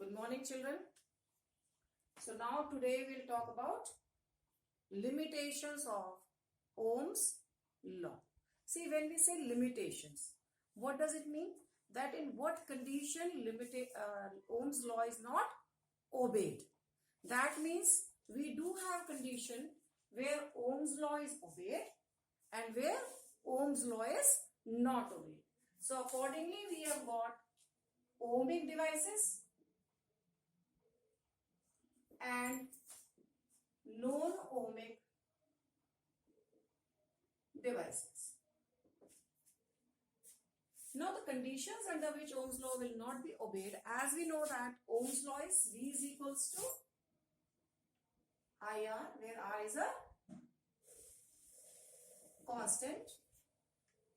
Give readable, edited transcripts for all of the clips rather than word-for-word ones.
Good morning, children. So now today we'll talk about limitations of Ohm's law. See, when we say limitations, what does it mean? That in what condition Ohm's law is not obeyed. That means we do have condition where Ohm's law is obeyed and where Ohm's law is not obeyed. So accordingly, we have got ohmic devices and non-ohmic devices. Now the conditions under which Ohm's law will not be obeyed, as we know that Ohm's law is V is equals to IR, where R is a constant,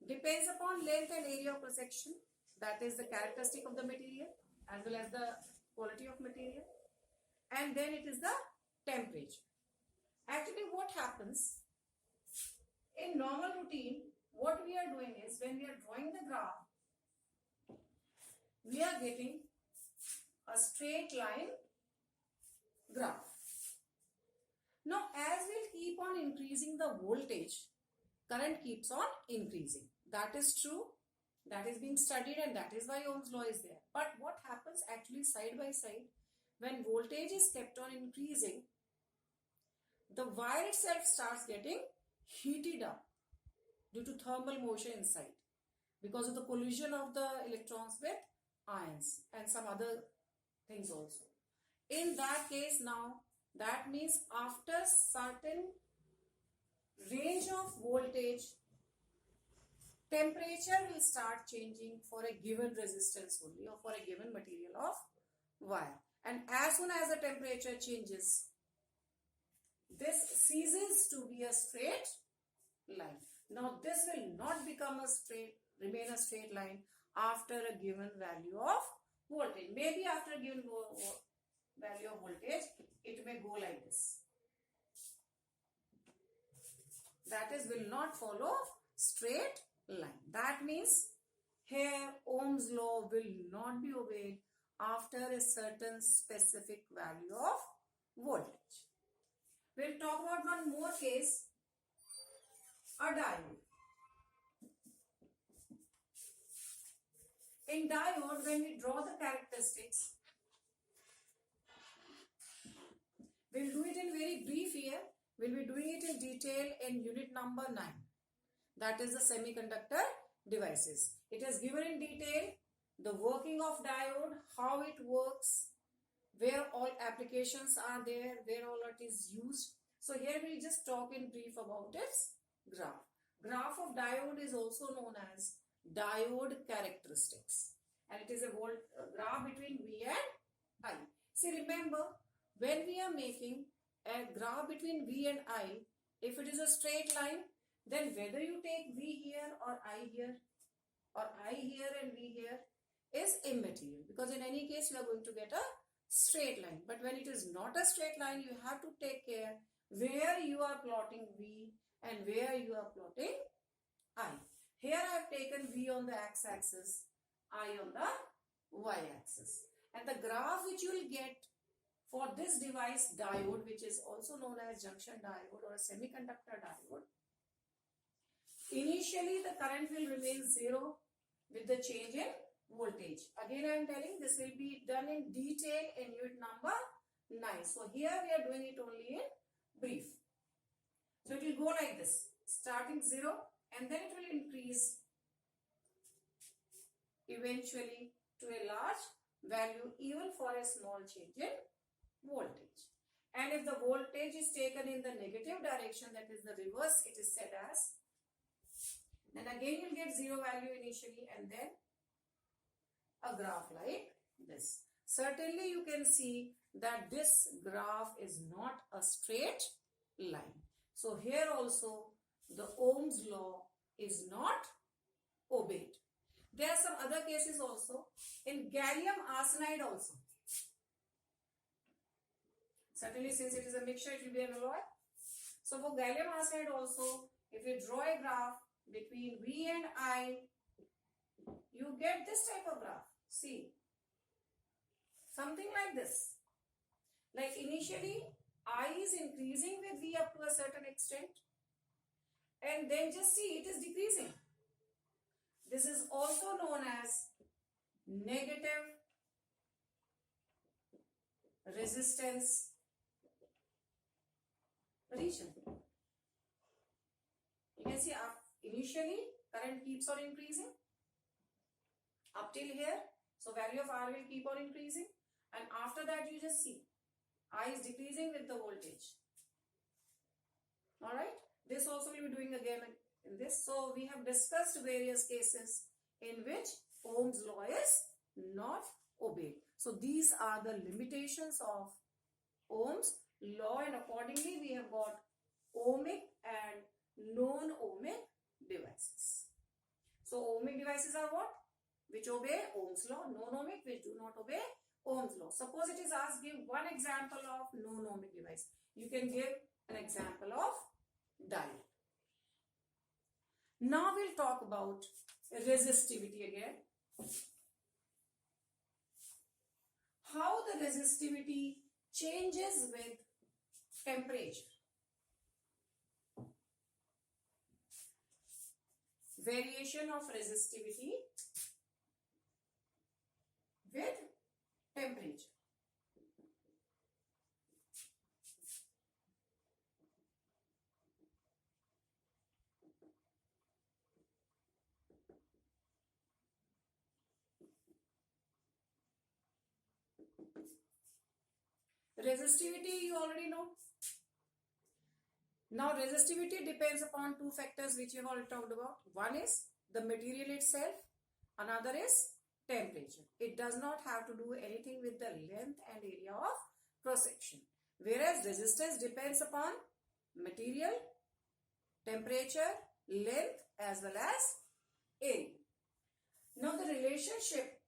depends upon length and area of cross section, that is the characteristic of the material as well as the quality of material, and then it is the temperature. Actually, what happens in normal routine, what we are doing is when we are drawing the graph, we are getting a straight line graph. Now, as we'll keep on increasing the voltage, current keeps on increasing. That is true. That is being studied and that is why Ohm's law is there. But what happens actually side by side, when voltage is kept on increasing, the wire itself starts getting heated up due to thermal motion inside because of the collision of the electrons with ions and some other things also. In that case now, that means after certain range of voltage, temperature will start changing for a given resistance only or for a given material of wire. And as soon as the temperature changes, this ceases to be a straight line. Now this will not become remain a straight line after a given value of voltage. Maybe after a given value of voltage, it may go like this. That is, will not follow straight line. That means here Ohm's law will not be obeyed after a certain specific value of voltage. We'll talk about one more case, a diode. In diode, when we draw the characteristics, we'll do it in very brief here. We'll be doing it in detail in unit number 9. That is the semiconductor devices. It is given in detail the working of diode, how it works, where all applications are there, where all it is used. So here we'll just talk in brief about its graph. Graph of diode is also known as diode characteristics, and it is a graph between V and I. See, remember, when we are making a graph between V and I, if it is a straight line, then whether you take V here or I here or I here and V here is immaterial, because in any case you are going to get a straight line. But when it is not a straight line, you have to take care where you are plotting V and where you are plotting I. Here I have taken V on the x-axis, I on the y-axis. And the graph which you will get for this device diode, which is also known as junction diode or a semiconductor diode, initially the current will remain 0 with the change in voltage. Again I am telling, this will be done in detail in unit number 9. So here we are doing it only in brief. So it will go like this, starting 0 and then it will increase eventually to a large value even for a small change in voltage. And if the voltage is taken in the negative direction, that is the reverse, it is said as, then again you will get 0 value initially and then a graph like this. Certainly you can see that this graph is not a straight line. So here also the Ohm's law is not obeyed. There are some other cases also. In gallium arsenide also. Certainly since it is a mixture, it will be an alloy. So for gallium arsenide also, if you draw a graph between V and I, you get this type of graph. See, Something like this. Like initially, I is increasing with V up to a certain extent, and then just see it is decreasing. This is also known as negative resistance region. You can see initially current keeps on increasing up till here. So value of R will keep on increasing, and after that you just see I is decreasing with the voltage. Alright, this also we will be doing again in this. So we have discussed various cases in which Ohm's law is not obeyed. So these are the limitations of Ohm's law, and accordingly we have got ohmic and non-ohmic devices. So ohmic devices are what? Which obey Ohm's law. Non-ohmic, which do not obey Ohm's law. Suppose it is asked, give one example of non-ohmic device. You can give an example of diode. Now we'll talk about resistivity again. How the resistivity changes with temperature. Variation of resistivity with temperature. Resistivity you already know. Now resistivity depends upon two factors which we have already talked about. One is the material itself, another is temperature. It does not have to do anything with the length and area of cross section. Whereas resistance depends upon material, temperature, length as well as area. Now the relationship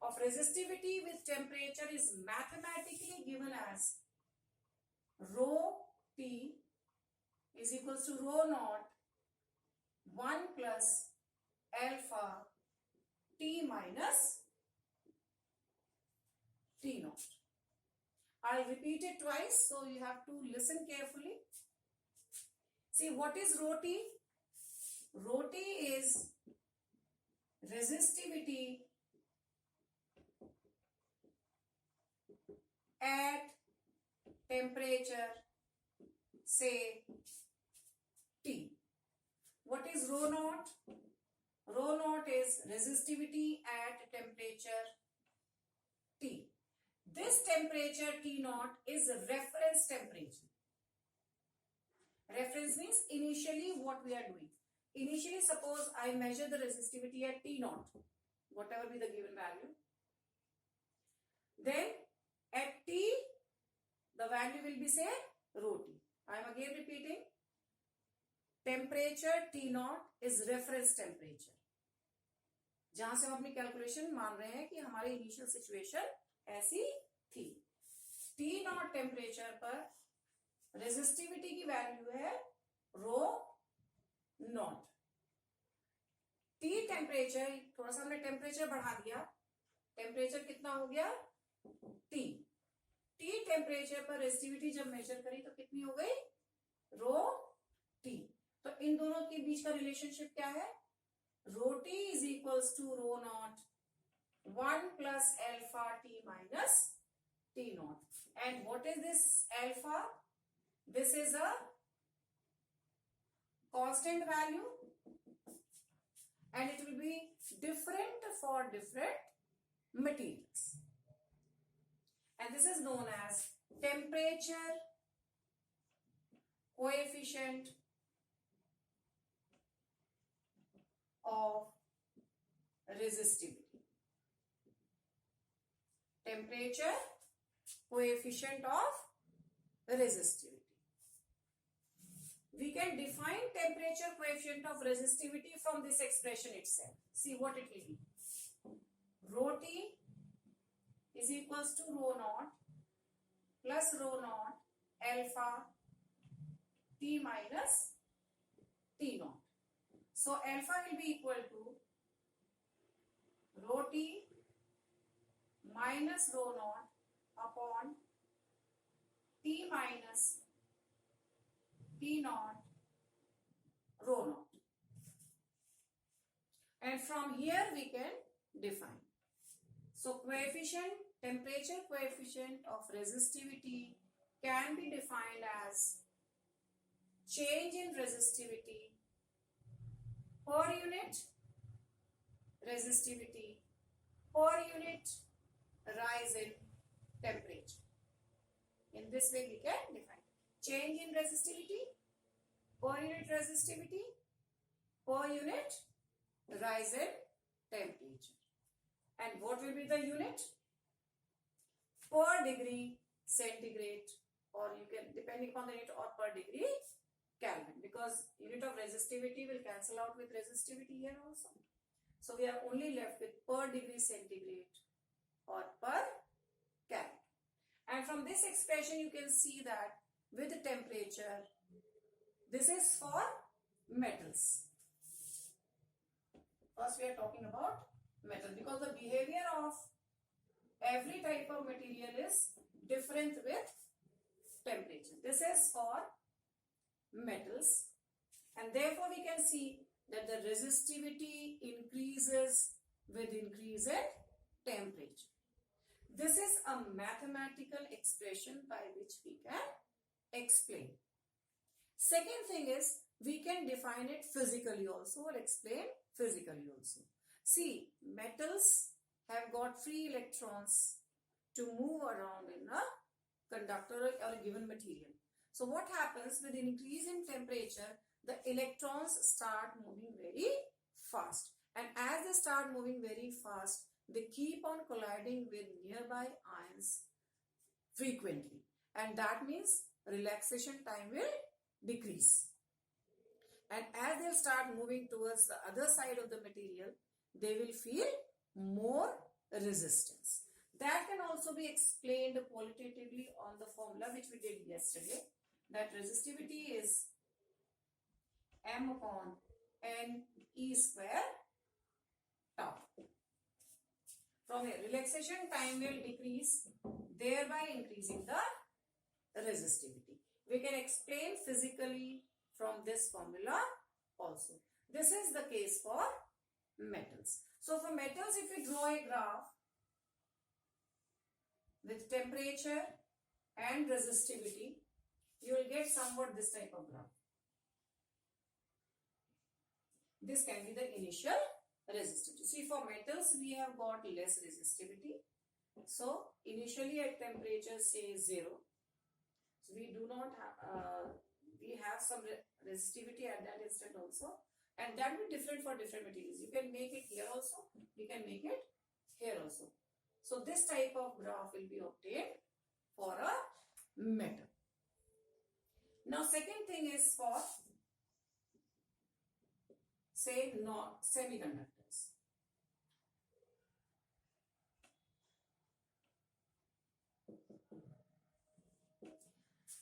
of resistivity with temperature is mathematically given as rho T is equals to rho naught 1 plus alpha T minus T naught. I'll repeat it twice, so you have to listen carefully. See, what is rho T? Rho T is resistivity at temperature, say T. What is rho naught? Rho naught is resistivity at temperature T. This temperature T naught is reference temperature. Reference means initially what we are doing. Initially, suppose I measure the resistivity at T naught, whatever be the given value. Then at T, the value will be say rho T. I am again repeating. Temperature T naught is reference temperature. जहां से हम अपनी calculation मान रहे हैं कि हमारी initial situation ऐसी थी. T naught टेम्परेचर पर रेजिस्टिविटी की वैल्यू है रो नॉट. T टेम्परेचर, थोड़ा सा हमने टेम्परेचर बढ़ा दिया. टेम्परेचर कितना हो गया? T. T टेम्परेचर पर रेजिस्टिविटी जब मेजर करी तो कितनी हो गई? रो T. तो इन दोनों के बीच का रिलेशनशिप क्या है? Rho T is equals to rho not 1 plus alpha T minus T naught. And what is this alpha? This is a constant value and it will be different for different materials. And this is known as temperature coefficient of resistivity. Temperature coefficient of resistivity. We can define temperature coefficient of resistivity from this expression itself. See what it will be. Rho T is equals to rho naught plus rho naught alpha T minus T naught. So alpha will be equal to rho T minus rho naught upon T minus T naught rho naught. And from here we can define. So temperature coefficient of resistivity can be defined as change in resistivity per unit resistivity per unit rise in temperature. In this way we can define change in resistivity per unit resistivity per unit rise in temperature. And what will be the unit? Per degree centigrade, or you can, depending upon the unit, or per degree Kelvin, because unit of resistivity will cancel out with resistivity here also. So we are only left with per degree centigrade or per Kelvin. And from this expression you can see that with the temperature, this is for metals. First we are talking about metal, because the behavior of every type of material is different with temperature. This is for metals, and therefore we can see that the resistivity increases with increase in temperature. This is a mathematical expression by which we can explain. Second thing is, we can define it physically also, or explain physically also. See, metals have got free electrons to move around in a conductor or a given material. So what happens with increase in temperature, the electrons start moving very fast, and as they start moving very fast, they keep on colliding with nearby ions frequently, and that means relaxation time will decrease. And as they start moving towards the other side of the material, they will feel more resistance. That can also be explained qualitatively on the formula which we did yesterday, that resistivity is M upon N E square tau. From here, relaxation time will decrease, thereby increasing the resistivity. We can explain physically from this formula also. This is the case for metals. So for metals, if we draw a graph with temperature and resistivity, you will get somewhat this type of graph. This can be the initial resistivity. See, for metals we have got less resistivity. So initially at temperature say 0, so we do not have, we have some resistivity at that instant also, and that will be different for different materials. You can make it here also, we can make it here also. So this type of graph will be obtained for a metal. Now second thing is for, say, semiconductors.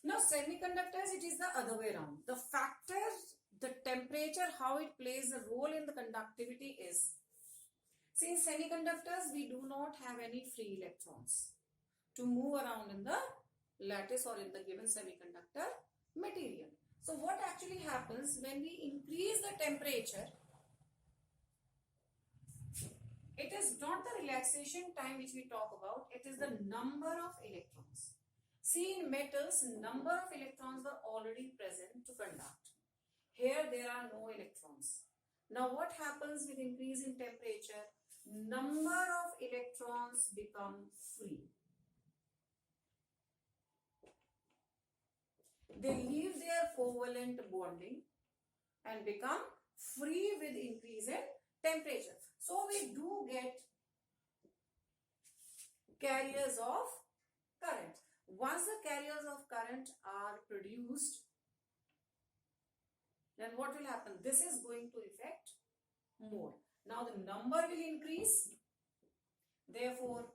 Now semiconductors, it is the other way around. The factors, the temperature, how it plays a role in the conductivity is, see, in semiconductors we do not have any free electrons to move around in the lattice or in the given semiconductor material. So what actually happens when we increase the temperature, it is not the relaxation time which we talk about, it is the number of electrons. See, in metals, number of electrons were already present to conduct. Here there are no electrons. Now what happens with increase in temperature? Number of electrons become free. They leave their covalent bonding and become free with increase in temperature. So we do get carriers of current. Once the carriers of current are produced, then what will happen? This is going to affect more. Now the number will increase, therefore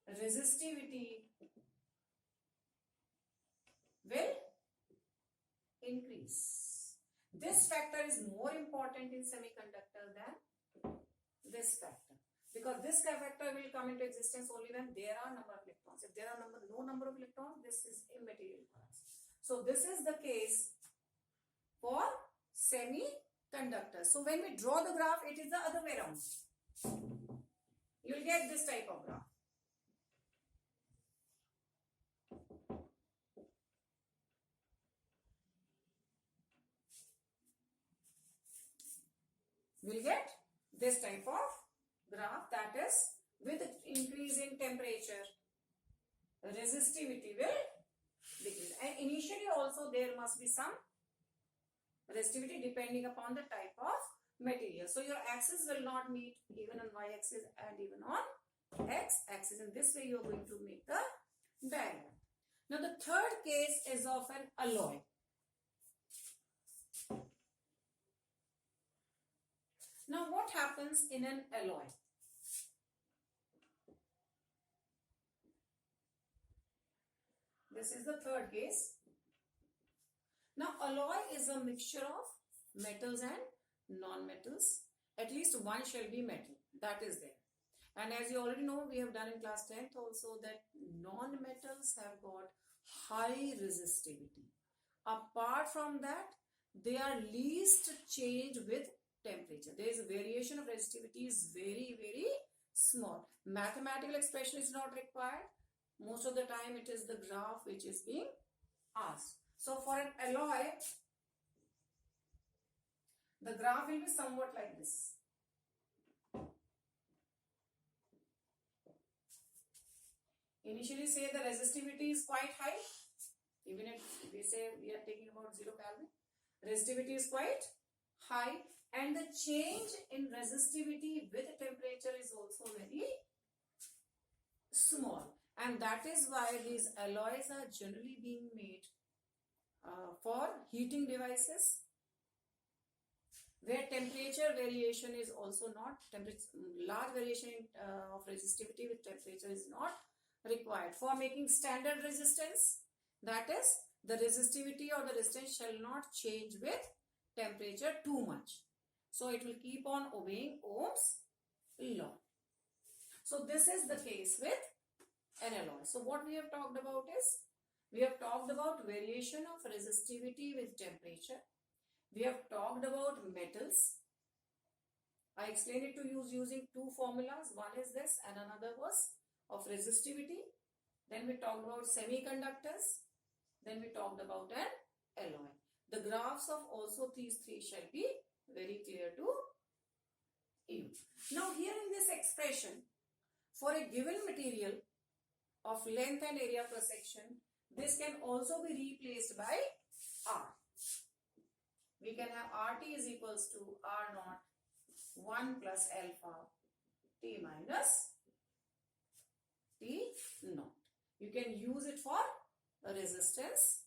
resistivity will increase. This factor is more important in semiconductor than this factor. because this factor will come into existence only when there are number of electrons. If there are no number of electrons, this is immaterial for us. So this is the case for semiconductors. So when we draw the graph, it is the other way around. You will get this type of graph. We will get this type of graph, that is, with increase in temperature, resistivity will decrease. And initially also there must be some resistivity depending upon the type of material. So your axis will not meet even on y-axis and even on x-axis. In this way you are going to make the diagram. Now the third case is of an alloy. Now what happens in an alloy? This is the third case. Now alloy is a mixture of metals and non-metals. At least one shall be metal, that is there. And as you already know, we have done in class 10th also that non-metals have got high resistivity. Apart from that, they are least change with temperature. There is a variation of resistivity is very, very small. Mathematical expression is not required. Most of the time it is the graph which is being asked. So for an alloy, the graph will be somewhat like this. Initially say the resistivity is quite high. Even if we say we are taking about 0 Kelvin, resistivity is quite high, and the change in resistivity with temperature is also very small. And that is why these alloys are generally being made for heating devices, where temperature variation is also not, large variation of resistivity with temperature is not required. For making standard resistance, that is, the resistivity or the resistance shall not change with temperature too much. So it will keep on obeying Ohm's law. So this is the case with an alloy. So what we have talked about is, we have talked about variation of resistivity with temperature. We have talked about metals. I explained it to you using two formulas. One is this and another was of resistivity. Then we talked about semiconductors. Then we talked about an alloy. The graphs of also these three shall be very clear to you. Now here in this expression, for a given material of length and area per section, this can also be replaced by R. We can have RT is equals to R naught 1 plus alpha T minus T naught. You can use it for resistance